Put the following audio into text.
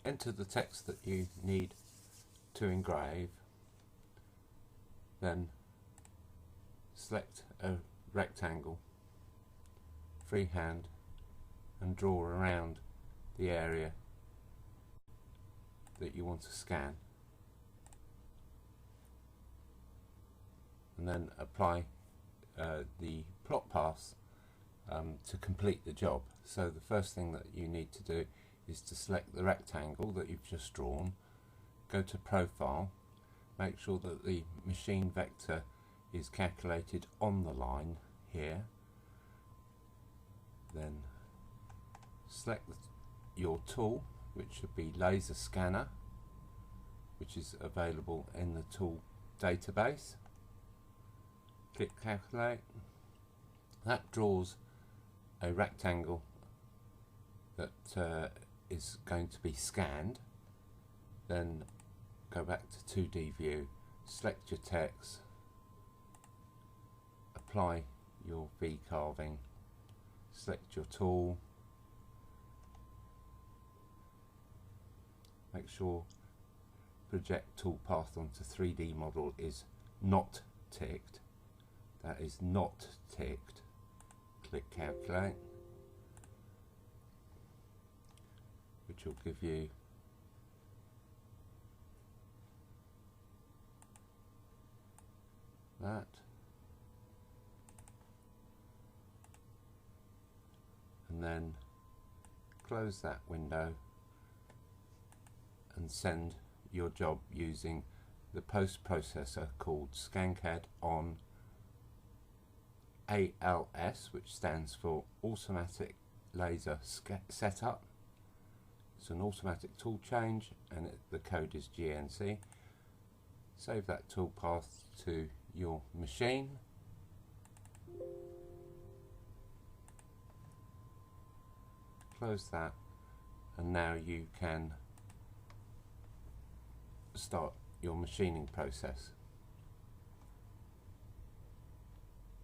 enter the text that you need to engrave, then select a rectangle, freehand, and draw around the area that you want to scan, and then apply the plot paths to complete the job. So the first thing that you need to do is to select the rectangle that you've just drawn, go to Profile, make sure that the machine vector is calculated on the line here, then select your tool, which should be Laser Scanner, which is available in the tool database. Click Calculate. That draws a rectangle that is going to be scanned. Then go back to 2D view, select your text, apply your V carving, select your tool, make sure project toolpath onto 3D model is not ticked. That is not ticked. Click Calculate, which will give you that. And then close that window and send your job using the post processor called ScanCAD on ALS, which stands for Automatic Laser Setup. It's an automatic tool change, and the code is GNC. Save that toolpath to your machine. Close that, and now you can start your machining process.